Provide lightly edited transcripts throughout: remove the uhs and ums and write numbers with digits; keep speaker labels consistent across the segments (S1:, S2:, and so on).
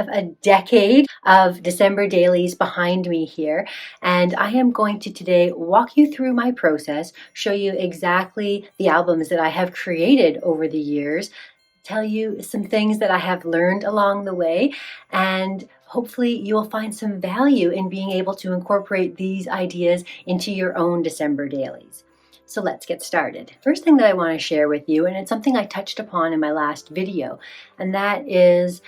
S1: have a decade of December dailies behind me here, and I am going to today walk you through my process, show you exactly the albums that I have created over the years, tell you some things that I have learned along the way, and hopefully you'll find some value in being able to incorporate these ideas into your own December dailies. So let's get started. First thing that I want to share with you, and it's something I touched upon in my last video, and that is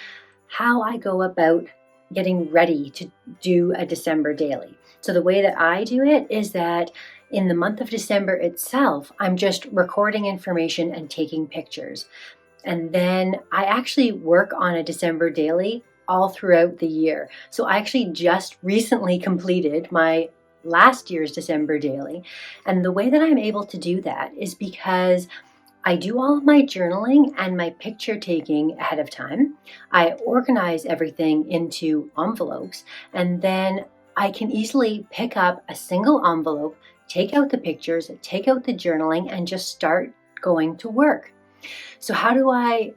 S1: how I go about getting ready to do a December daily. So the way that I do it is that in the month of December itself, I'm just recording information and taking pictures. And then I actually work on a December daily all throughout the year. So I actually just recently completed my last year's December daily. And the way that I'm able to do that is because I do all of my journaling and my picture taking ahead of time. I organize everything into envelopes, and then I can easily pick up a single envelope, take out the pictures, take out the journaling, and just start going to work. So how do I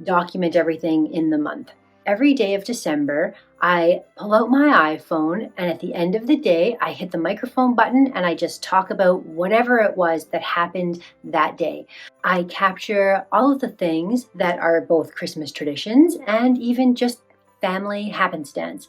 S1: document everything in the month? Every day of December, I pull out my iPhone, and at the end of the day, I hit the microphone button and I just talk about whatever it was that happened that day. I capture all of the things that are both Christmas traditions and even just family happenstance.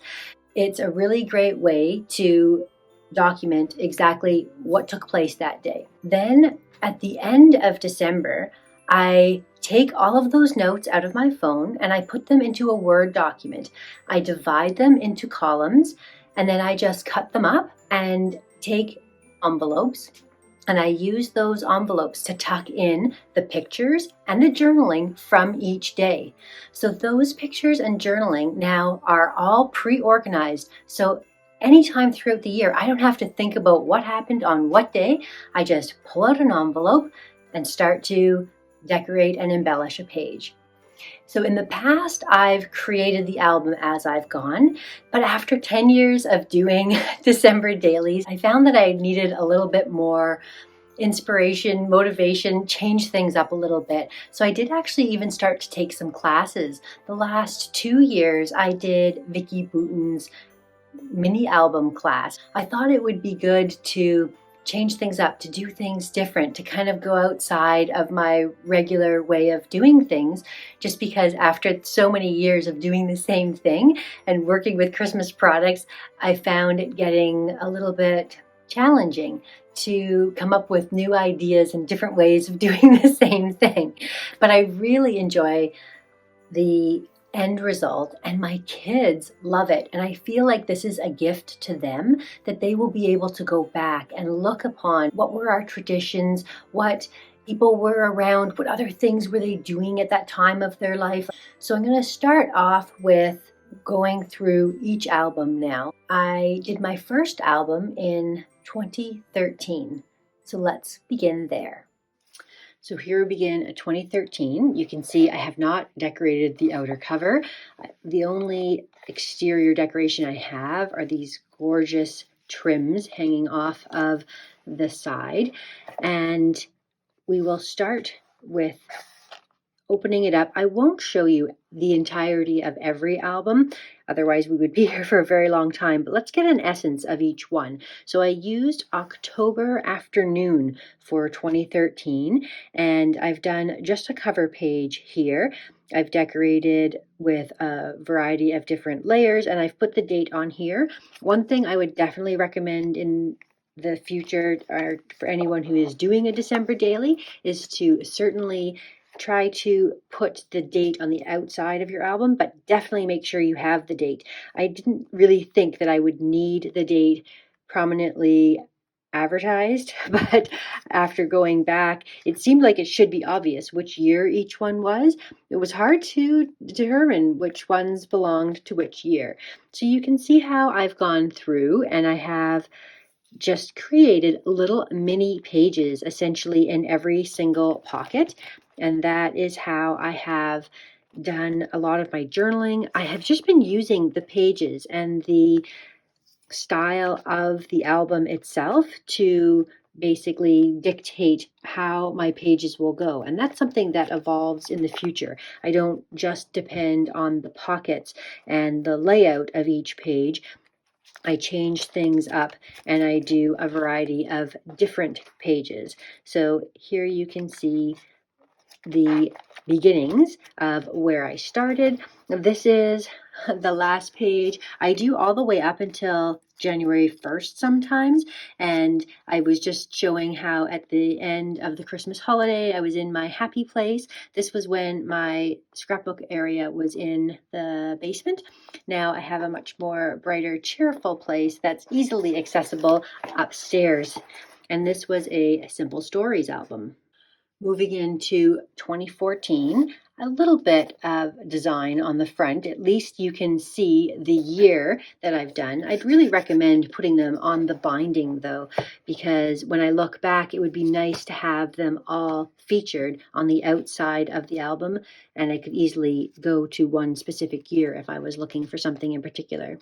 S1: It's a really great way to document exactly what took place that day. Then at the end of December, I take all of those notes out of my phone and I put them into a Word document. I divide them into columns, and then I just cut them up and take envelopes, and I use those envelopes to tuck in the pictures and the journaling from each day. So those pictures and journaling now are all pre-organized. So anytime throughout the year, I don't have to think about what happened on what day. I just pull out an envelope and start to decorate and embellish a page. So in the past, I've created the album as I've gone, but after 10 years of doing December dailies, I found that I needed a little bit more inspiration, motivation, change things up a little bit. So I did actually even start to take some classes. The last 2 years, I did Vicki Boutin's mini album class. I thought it would be good to change things up, to do things different, to kind of go outside of my regular way of doing things, just because after so many years of doing the same thing and working with Christmas products, I found it getting a little bit challenging to come up with new ideas and different ways of doing the same thing. But I really enjoy the end result, and my kids love it, and I feel like this is a gift to them, that they will be able to go back and look upon what were our traditions, what people were around, what other things were they doing at that time of their life. So I'm going to start off with going through each album now. I did my first album in 2013, so let's begin there. So here we begin at 2013. You can see I have not decorated the outer cover. The only exterior decoration I have are these gorgeous trims hanging off of the side. And we will start with opening it up. I won't show you the entirety of every album, otherwise we would be here for a very long time, but let's get an essence of each one. So I used October Afternoon for 2013, and I've done just a cover page here. I've decorated with a variety of different layers, and I've put the date on here. One thing I would definitely recommend in the future, or for anyone who is doing a December daily, is to certainly try to put the date on the outside of your album, but definitely make sure you have the date. I didn't really think that I would need the date prominently advertised, but after going back, it seemed like it should be obvious which year each one was. It was hard to determine which ones belonged to which year. So you can see how I've gone through, and I have just created little mini pages essentially in every single pocket. And that is how I have done a lot of my journaling. I have just been using the pages and the style of the album itself to basically dictate how my pages will go. And that's something that evolves in the future. I don't just depend on the pockets and the layout of each page. I change things up and I do a variety of different pages. So here you can see the beginnings of where I started. This is the last page. I do all the way up until January 1st sometimes, and I was just showing how at the end of the Christmas holiday I was in my happy place. This was when my scrapbook area was in the basement. Now I have a much more brighter, cheerful place that's easily accessible upstairs, and this was a Simple Stories album. Moving into 2014, a little bit of design on the front. At least you can see the year that I've done. I'd really recommend putting them on the binding though, because when I look back, it would be nice to have them all featured on the outside of the album, and I could easily go to one specific year if I was looking for something in particular.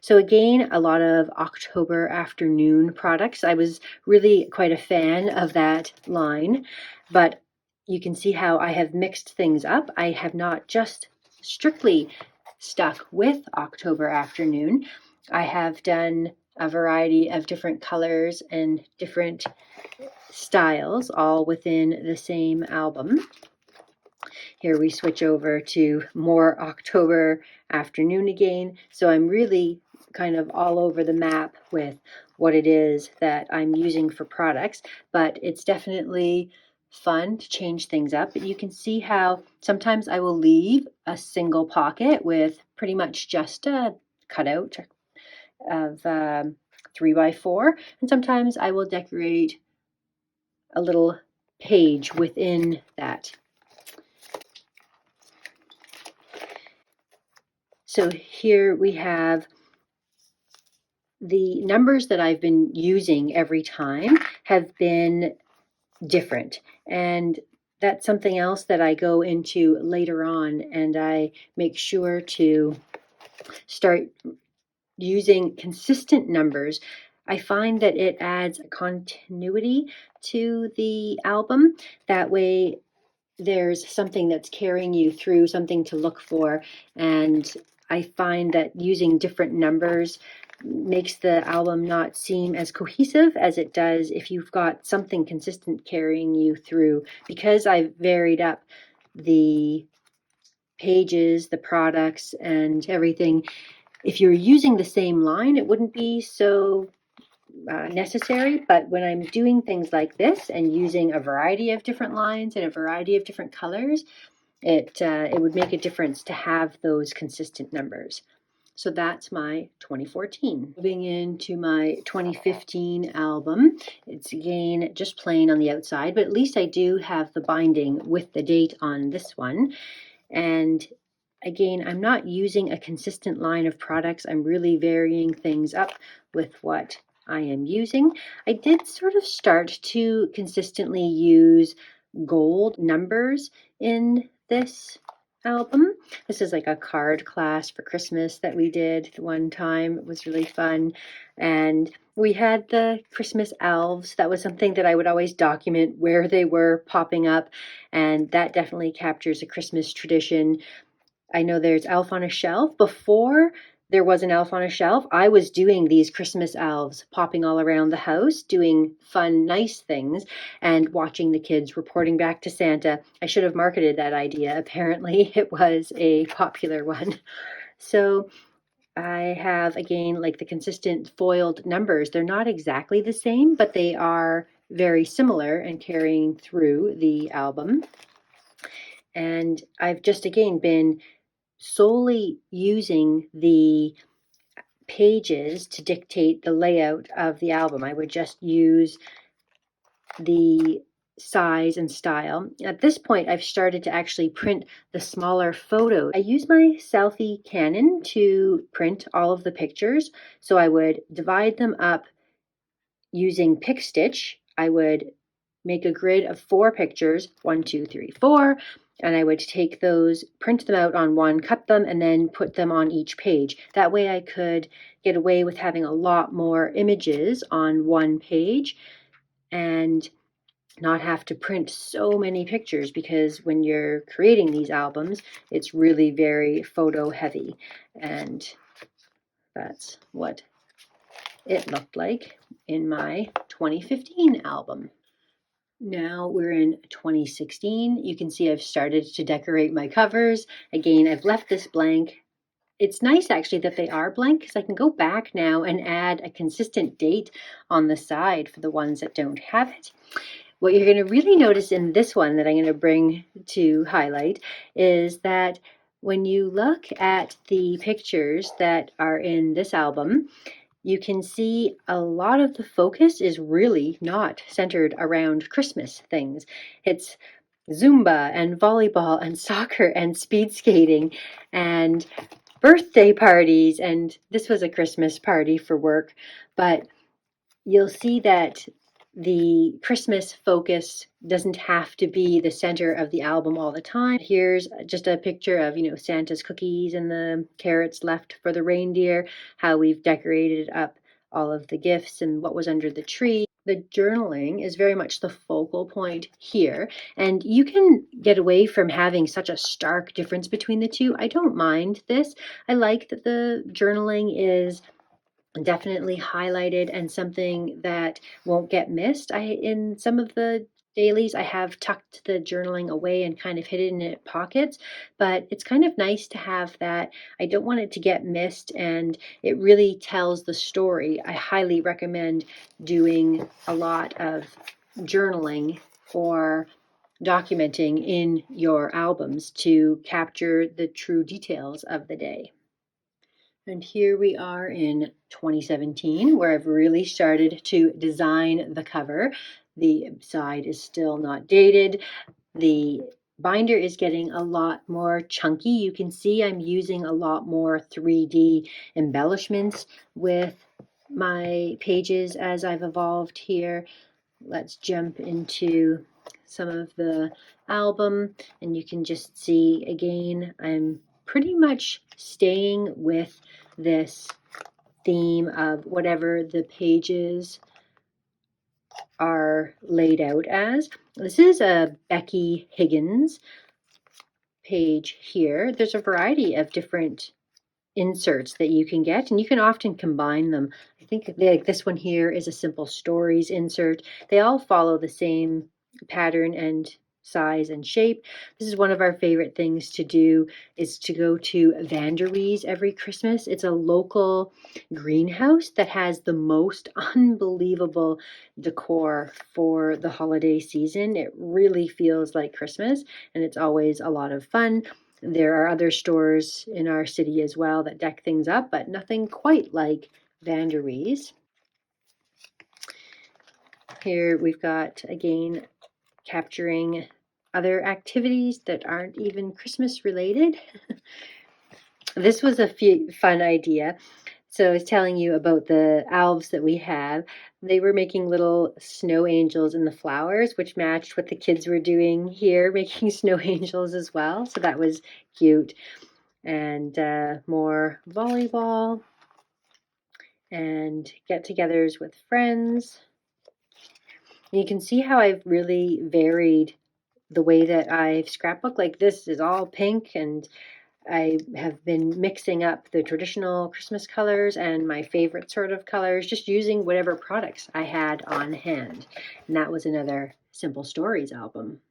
S1: So again, a lot of October afternoon products. I was really quite a fan of that line, but you can see how I have mixed things up. I have not just strictly stuck with October afternoon. I have done a variety of different colors and different styles all within the same album. Here we switch over to more October afternoon again. So I'm really kind of all over the map with what it is that I'm using for products, but it's definitely fun to change things up. You can see how sometimes I will leave a single pocket with pretty much just a cutout of 3x4, and sometimes I will decorate a little page within that. So here we have the numbers that I've been using every time have been different. And that's something else that I go into later on, and I make sure to start using consistent numbers. I find that it adds continuity to the album. That way there's something that's carrying you through, something to look for, and I find that using different numbers makes the album not seem as cohesive as it does if you've got something consistent carrying you through. Because I've varied up the pages, the products, and everything, if you're using the same line, it wouldn't be so necessary, but when I'm doing things like this and using a variety of different lines and a variety of different colors, it would make a difference to have those consistent numbers. So that's my 2014. Moving into my 2015 album, it's again just plain on the outside, but at least I do have the binding with the date on this one. And again, I'm not using a consistent line of products. I'm really varying things up with what I am using. I did sort of start to consistently use gold numbers in this album. This is like a card class for Christmas that we did one time. It was really fun. And we had the Christmas elves. That was something that I would always document where they were popping up. And that definitely captures a Christmas tradition. I know there's Elf on a Shelf. Before there was an Elf on a Shelf, I was doing these Christmas elves popping all around the house, doing fun, nice things, and watching the kids reporting back to Santa. I should have marketed that idea. Apparently, it was a popular one. So I have, again, like the consistent foiled numbers. They're not exactly the same, but they are very similar and carrying through the album. And I've just, again, been solely using the pages to dictate the layout of the album. I would just use the size and style. At this point, I've started to actually print the smaller photos. I use my selfie Canon to print all of the pictures. So I would divide them up using pick stitch. I would make a grid of 4 pictures, 1, 2, 3, 4, and I would take those, print them out on one, cut them, and then put them on each page. That way I could get away with having a lot more images on one page. and not have to print so many pictures, because when you're creating these albums, it's really very photo heavy. And that's what it looked like in my 2015 album. Now we're in 2016. You can see I've started to decorate my covers. Again, I've left this blank. It's nice actually that they are blank, because I can go back now and add a consistent date on the side for the ones that don't have it. What you're going to really notice in this one that I'm going to bring to highlight is that when you look at the pictures that are in this album, you can see a lot of the focus is really not centered around Christmas things. It's Zumba and volleyball and soccer and speed skating and birthday parties. And this was a Christmas party for work, but you'll see that the Christmas focus doesn't have to be the center of the album all the time. Here's just a picture of, Santa's cookies and the carrots left for the reindeer, how we've decorated up all of the gifts and what was under the tree. The journaling is very much the focal point here, and you can get away from having such a stark difference between the two. I don't mind this. I like that the journaling is definitely highlighted and something that won't get missed. In some of the dailies, I have tucked the journaling away and kind of hidden it in pockets, but it's kind of nice to have that. I don't want it to get missed, and it really tells the story. I highly recommend doing a lot of journaling or documenting in your albums to capture the true details of the day. And here we are in 2017, where I've really started to design the cover. The side is still not dated. The binder is getting a lot more chunky. You can see I'm using a lot more 3D embellishments with my pages as I've evolved here. Let's jump into some of the album, and you can just see again, I'm pretty much staying with this theme of whatever the pages are laid out as. This is a Becky Higgins page here. There's a variety of different inserts that you can get, and you can often combine them. I think like this one here is a simple stories insert. They all follow the same pattern and size and shape. This is one of our favorite things to do, is to go to Vanderwees every Christmas. It's a local greenhouse that has the most unbelievable decor for the holiday season. It really feels like Christmas, and it's always a lot of fun. There are other stores in our city as well that deck things up, but nothing quite like Vanderwees. Here we've got, again, capturing other activities that aren't even Christmas related. This was a fun idea. So I was telling you about the elves that we have. They were making little snow angels in the flowers, which matched what the kids were doing here, making snow angels as well. So that was cute. And more volleyball and get-togethers with friends. And you can see how I've really varied the way that I've scrapbooked. Like this is all pink, and I have been mixing up the traditional Christmas colors and my favorite sort of colors, just using whatever products I had on hand. And that was another Simple Stories album.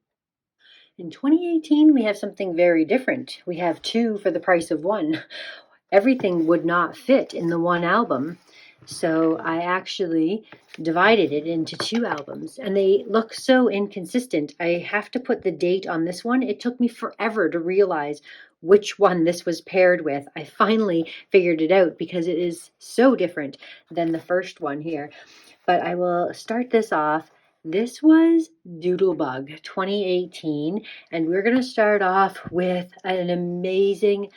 S1: In 2018, we have something very different. We have two for the price of one. Everything would not fit in the one album, so I actually divided it into two albums, and they look so inconsistent. I have to put the date on this one. It took me forever to realize which one this was paired with. I finally figured it out because it is so different than the first one here. But I will start this off. This was Doodlebug 2018, and we're going to start off with an amazing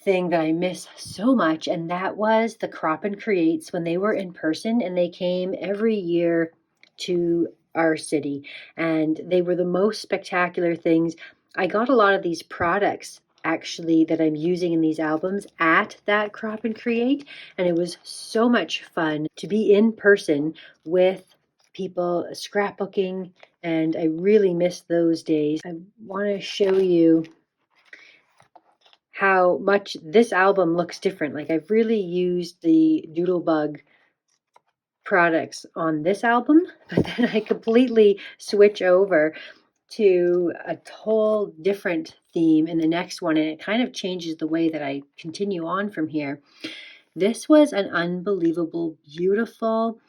S1: thing that I miss so much, and that was the Crop and Creates when they were in person, and they came every year to our city, and they were the most spectacular things. I got a lot of these products actually that I'm using in these albums at that Crop and Create, and it was so much fun to be in person with people scrapbooking, and I really miss those days. I want to show you how much this album looks different. Like, I've really used the Doodlebug products on this album, but then I completely switch over to a whole different theme in the next one, and it kind of changes the way that I continue on from here. This was an unbelievable, beautiful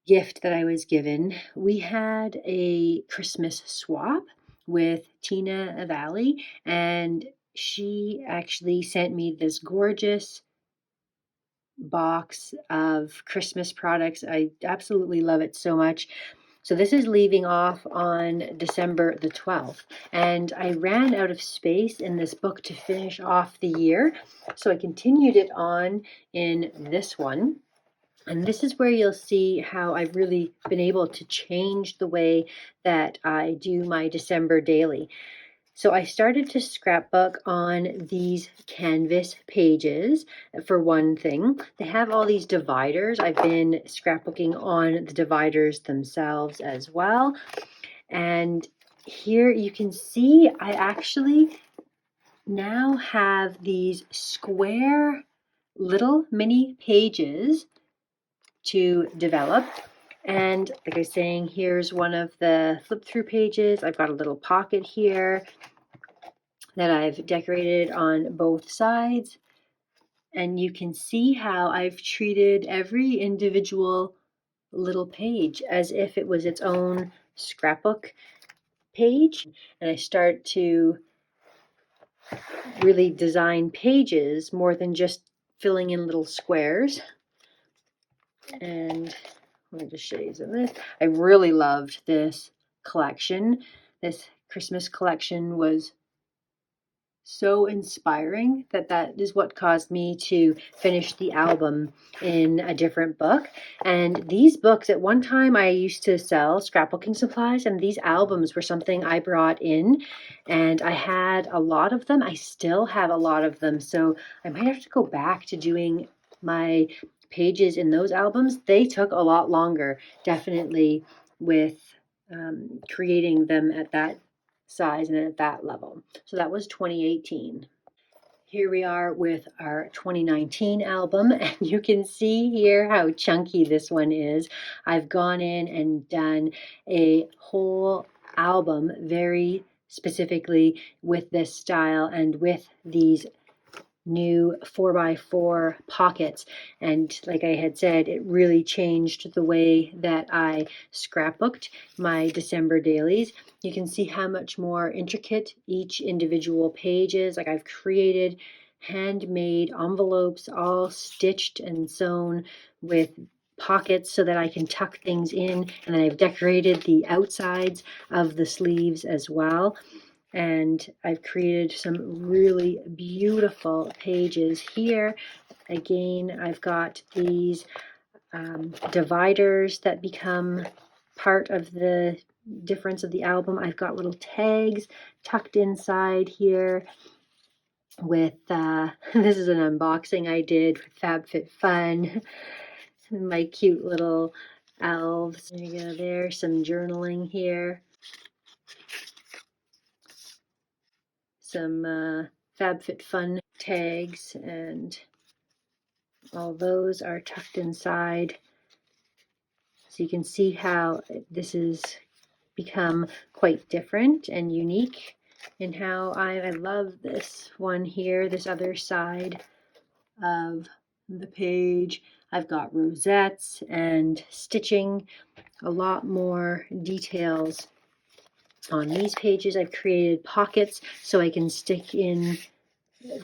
S1: gift that I was given. We had a Christmas swap with Tina Valley, and she actually sent me this gorgeous box of Christmas products. I absolutely love it so much. So this is leaving off on December the 12th. And I ran out of space in this book to finish off the year. So I continued it on in this one. And this is where you'll see how I've really been able to change the way that I do my December daily. So I started to scrapbook on these canvas pages for one thing. They have all these dividers. I've been scrapbooking on the dividers themselves as well. And here you can see I actually now have these square little mini pages to develop. And like I was saying, here's one of the flip through pages. I've got a little pocket here that I've decorated on both sides. And you can see how I've treated every individual little page as if it was its own scrapbook page. And I start to really design pages more than just filling in little squares. And let me just show you some of this. I really loved this collection. This Christmas collection was so inspiring that is what caused me to finish the album in a different book. And these books, at one time I used to sell scrapbooking supplies, and these albums were something I brought in, and I had a lot of them. I still have a lot of them, so I might have to go back to doing my pages in those albums. They took a lot longer, definitely, with creating them at that size and at that level. So that was 2018. Here we are with our 2019 album, and you can see here how chunky this one is. I've gone in and done a whole album very specifically with this style and with these new 4x4 pockets. And like I had said, it really changed the way that I scrapbooked my December dailies. You can see how much more intricate each individual page is. Like, I've created handmade envelopes all stitched and sewn with pockets so that I can tuck things in, and then I've decorated the outsides of the sleeves as well. And I've created some really beautiful pages here. Again, I've got these dividers that become part of the difference of the album. I've got little tags tucked inside here with, this is an unboxing I did with FabFitFun. My cute little elves. There you go, there, some journaling here. Some FabFitFun tags, and all those are tucked inside. So you can see how this has become quite different and unique in how I love this one here, this other side of the page. I've got rosettes and stitching, a lot more details on these pages. I've created pockets so I can stick in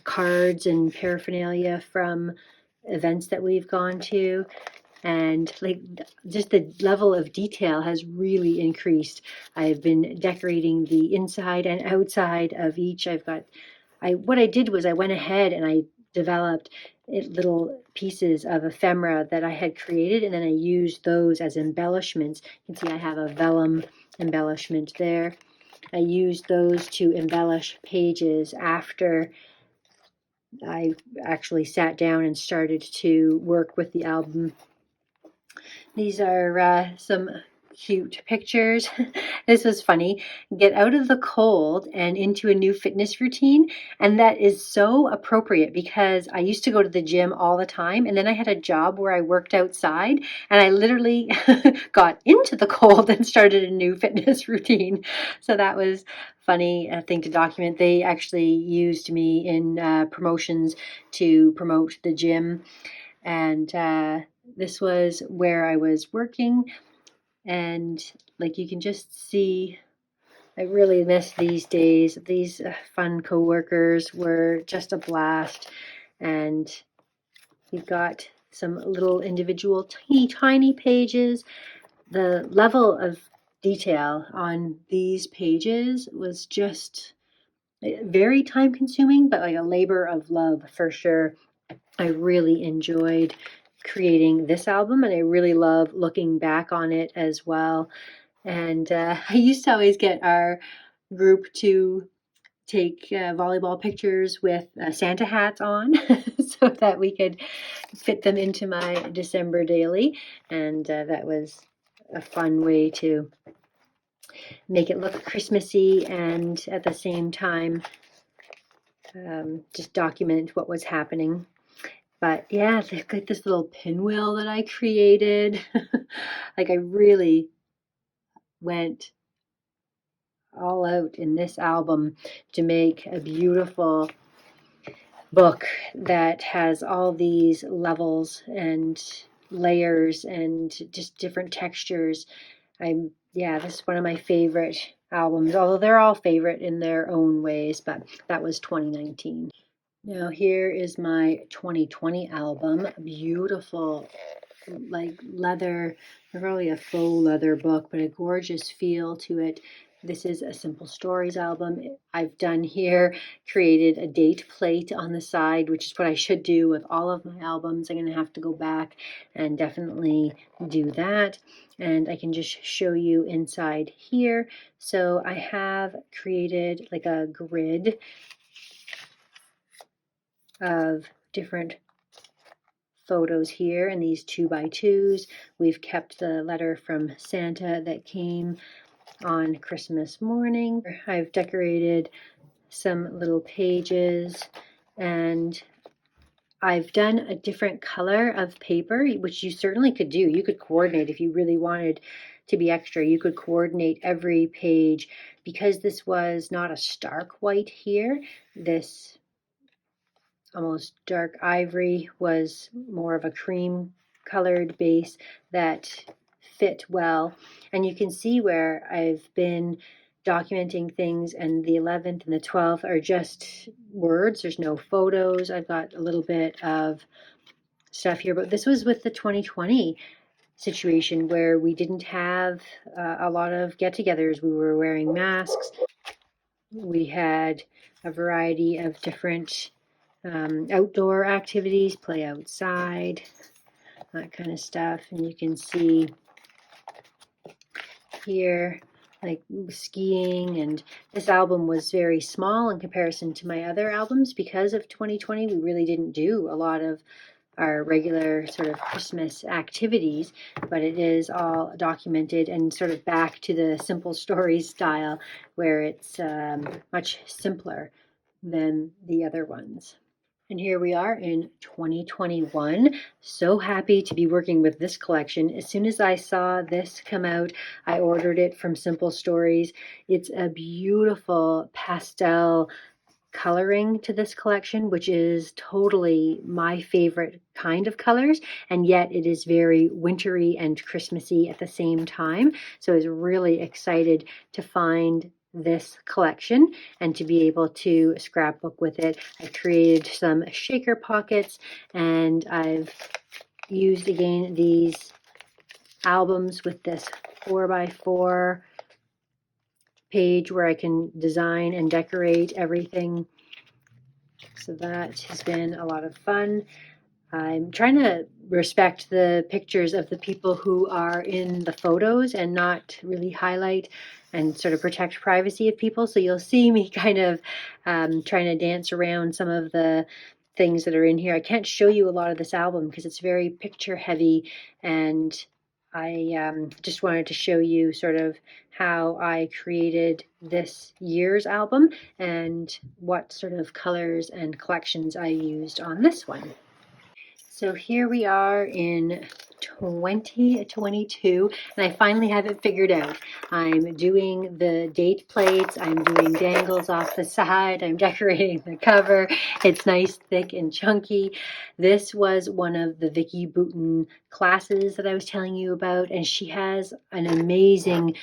S1: cards and paraphernalia from events that we've gone to. And like, just the level of detail has really increased. I've been decorating the inside and outside of each. What I did was I went ahead and I developed little pieces of ephemera that I had created, and then I used those as embellishments. You can see I have a vellum embellishment there. I used those to embellish pages after I actually sat down and started to work with the album These are some cute pictures. This was funny. Get out of the cold and into a new fitness routine. And that is so appropriate because I used to go to the gym all the time. And then I had a job where I worked outside and I literally got into the cold and started a new fitness routine. So that was funny thing to document. They actually used me in promotions to promote the gym. And this was where I was working, and like you can just see, I really miss these days. These fun coworkers were just a blast, and you've got some little individual tiny pages. The level of detail on these pages was just very time consuming, but like a labor of love for sure. I really enjoyed creating this album, and I really love looking back on it as well. And I used to always get our group to take volleyball pictures with Santa hats on so that we could fit them into my December daily. And that was a fun way to make it look Christmassy and at the same time just document what was happening. But yeah, like this little pinwheel that I created. Like I really went all out in this album to make a beautiful book that has all these levels and layers and just different textures. Yeah, this is one of my favorite albums, although they're all favorite in their own ways, but that was 2019. Now here is my 2020 album. Beautiful, like leather, really a faux leather book, but a gorgeous feel to it. This is a Simple Stories album. I've done here, created a date plate on the side, which is what I should do with all of my albums. I'm going to have to go back and definitely do that. And I can just show you inside here. So I have created like a grid of different photos here in these 2x2s. We've kept the letter from Santa that came on Christmas morning. I've decorated some little pages, and I've done a different color of paper, which you certainly could do. You could coordinate if you really wanted to be extra. You could coordinate every page. Because this was not a stark white here, this almost dark ivory was more of a cream colored base that fit well. And you can see where I've been documenting things, and the 11th and the 12th are just words. There's no photos. I've got a little bit of stuff here, but this was with the 2020 situation where we didn't have a lot of get-togethers. We were wearing masks. We had a variety of different outdoor activities, play outside, that kind of stuff. And you can see here like skiing, and this album was very small in comparison to my other albums because of 2020. We really didn't do a lot of our regular sort of Christmas activities, but it is all documented and sort of back to the Simple Stories style where it's much simpler than the other ones. And here we are in 2021. So happy to be working with this collection. As soon as I saw this come out, I ordered it from Simple Stories. It's a beautiful pastel coloring to this collection, which is totally my favorite kind of colors, and yet it is very wintry and Christmassy at the same time. So I was really excited to find this collection and to be able to scrapbook with it. I created some shaker pockets, and I've used again these albums with this 4x4 page where I can design and decorate everything. So that has been a lot of fun. I'm trying to respect the pictures of the people who are in the photos and not really highlight and sort of protect privacy of people. So you'll see me kind of trying to dance around some of the things that are in here. I can't show you a lot of this album because it's very picture heavy, and I just wanted to show you sort of how I created this year's album and what sort of colors and collections I used on this one. So here we are in 2022, and I finally have it figured out. I'm doing the date plates, I'm doing dangles off the side, I'm decorating the cover. It's nice, thick, and chunky. This was one of the Vicky Boutin classes that I was telling you about, and she has an amazing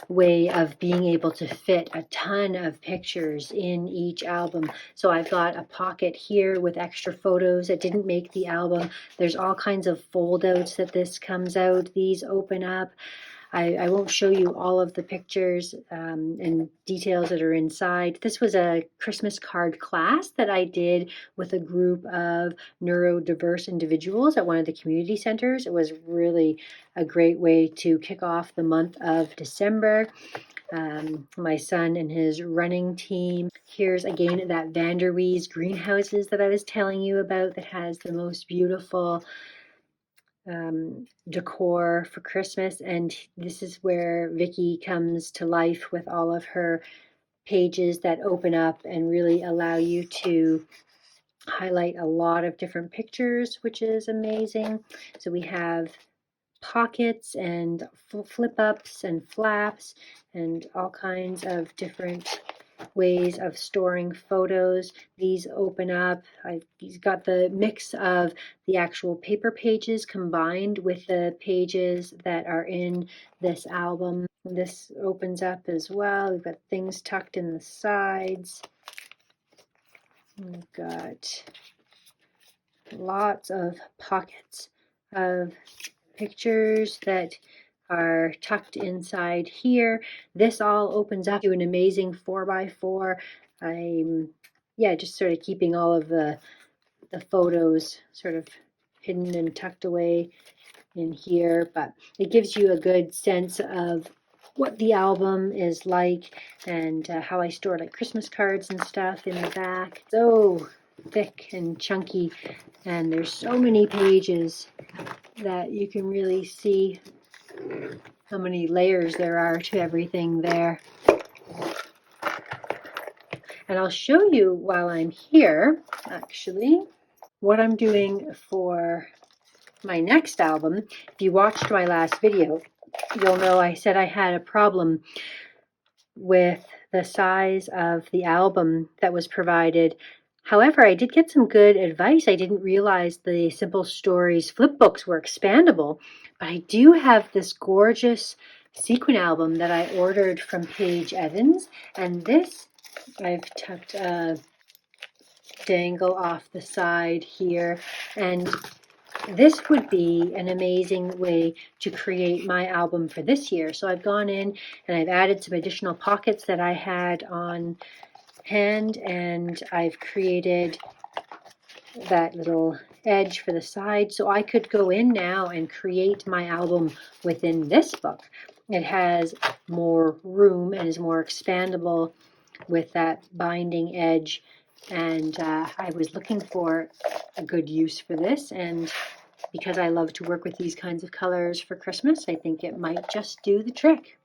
S1: way of being able to fit a ton of pictures in each album. So I've got a pocket here with extra photos that didn't make the album. There's all kinds of fold outs that this comes out. These open up. I won't show you all of the pictures and details that are inside. This was a Christmas card class that I did with a group of neurodiverse individuals at one of the community centers. It was really a great way to kick off the month of December. My son and his running team. Here's again that Vanderwees greenhouses that I was telling you about that has the most beautiful decor for Christmas, and this is where Vicky comes to life with all of her pages that open up and really allow you to highlight a lot of different pictures, which is amazing. So we have pockets and flip ups and flaps and all kinds of different ways of storing photos. These open up. He's got the mix of the actual paper pages combined with the pages that are in this album. This opens up as well. We've got things tucked in the sides. We've got lots of pockets of pictures that are tucked inside here. This all opens up to an amazing 4x4. I'm just sort of keeping all of the photos sort of hidden and tucked away in here, but it gives you a good sense of what the album is like and how I store like Christmas cards and stuff in the back. So thick and chunky, and there's so many pages that you can really see how many layers there are to everything there. And I'll show you while I'm here, actually, what I'm doing for my next album. If you watched my last video, you'll know I said I had a problem with the size of the album that was provided. However, I did get some good advice. I didn't realize the Simple Stories flip books were expandable, but I do have this gorgeous sequin album that I ordered from Paige Evans, and this I've tucked a dangle off the side here, and this would be an amazing way to create my album for this year. So I've gone in and I've added some additional pockets that I had on hand, and I've created that little edge for the side so I could go in now and create my album within this book. It has more room and is more expandable with that binding edge, and I was looking for a good use for this, and because I love to work with these kinds of colors for Christmas, I think it might just do the trick.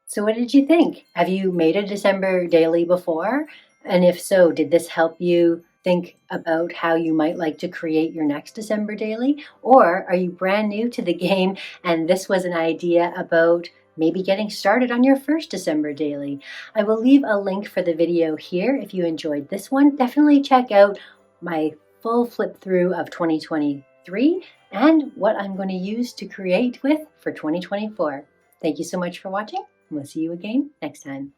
S1: So what did you think? Have you made a December daily before? And if so, did this help you think about how you might like to create your next December daily? Or are you brand new to the game and this was an idea about maybe getting started on your first December daily? I will leave a link for the video here if you enjoyed this one. Definitely check out my full flip through of 2023 and what I'm going to use to create with for 2024. Thank you so much for watching. We'll see you again next time.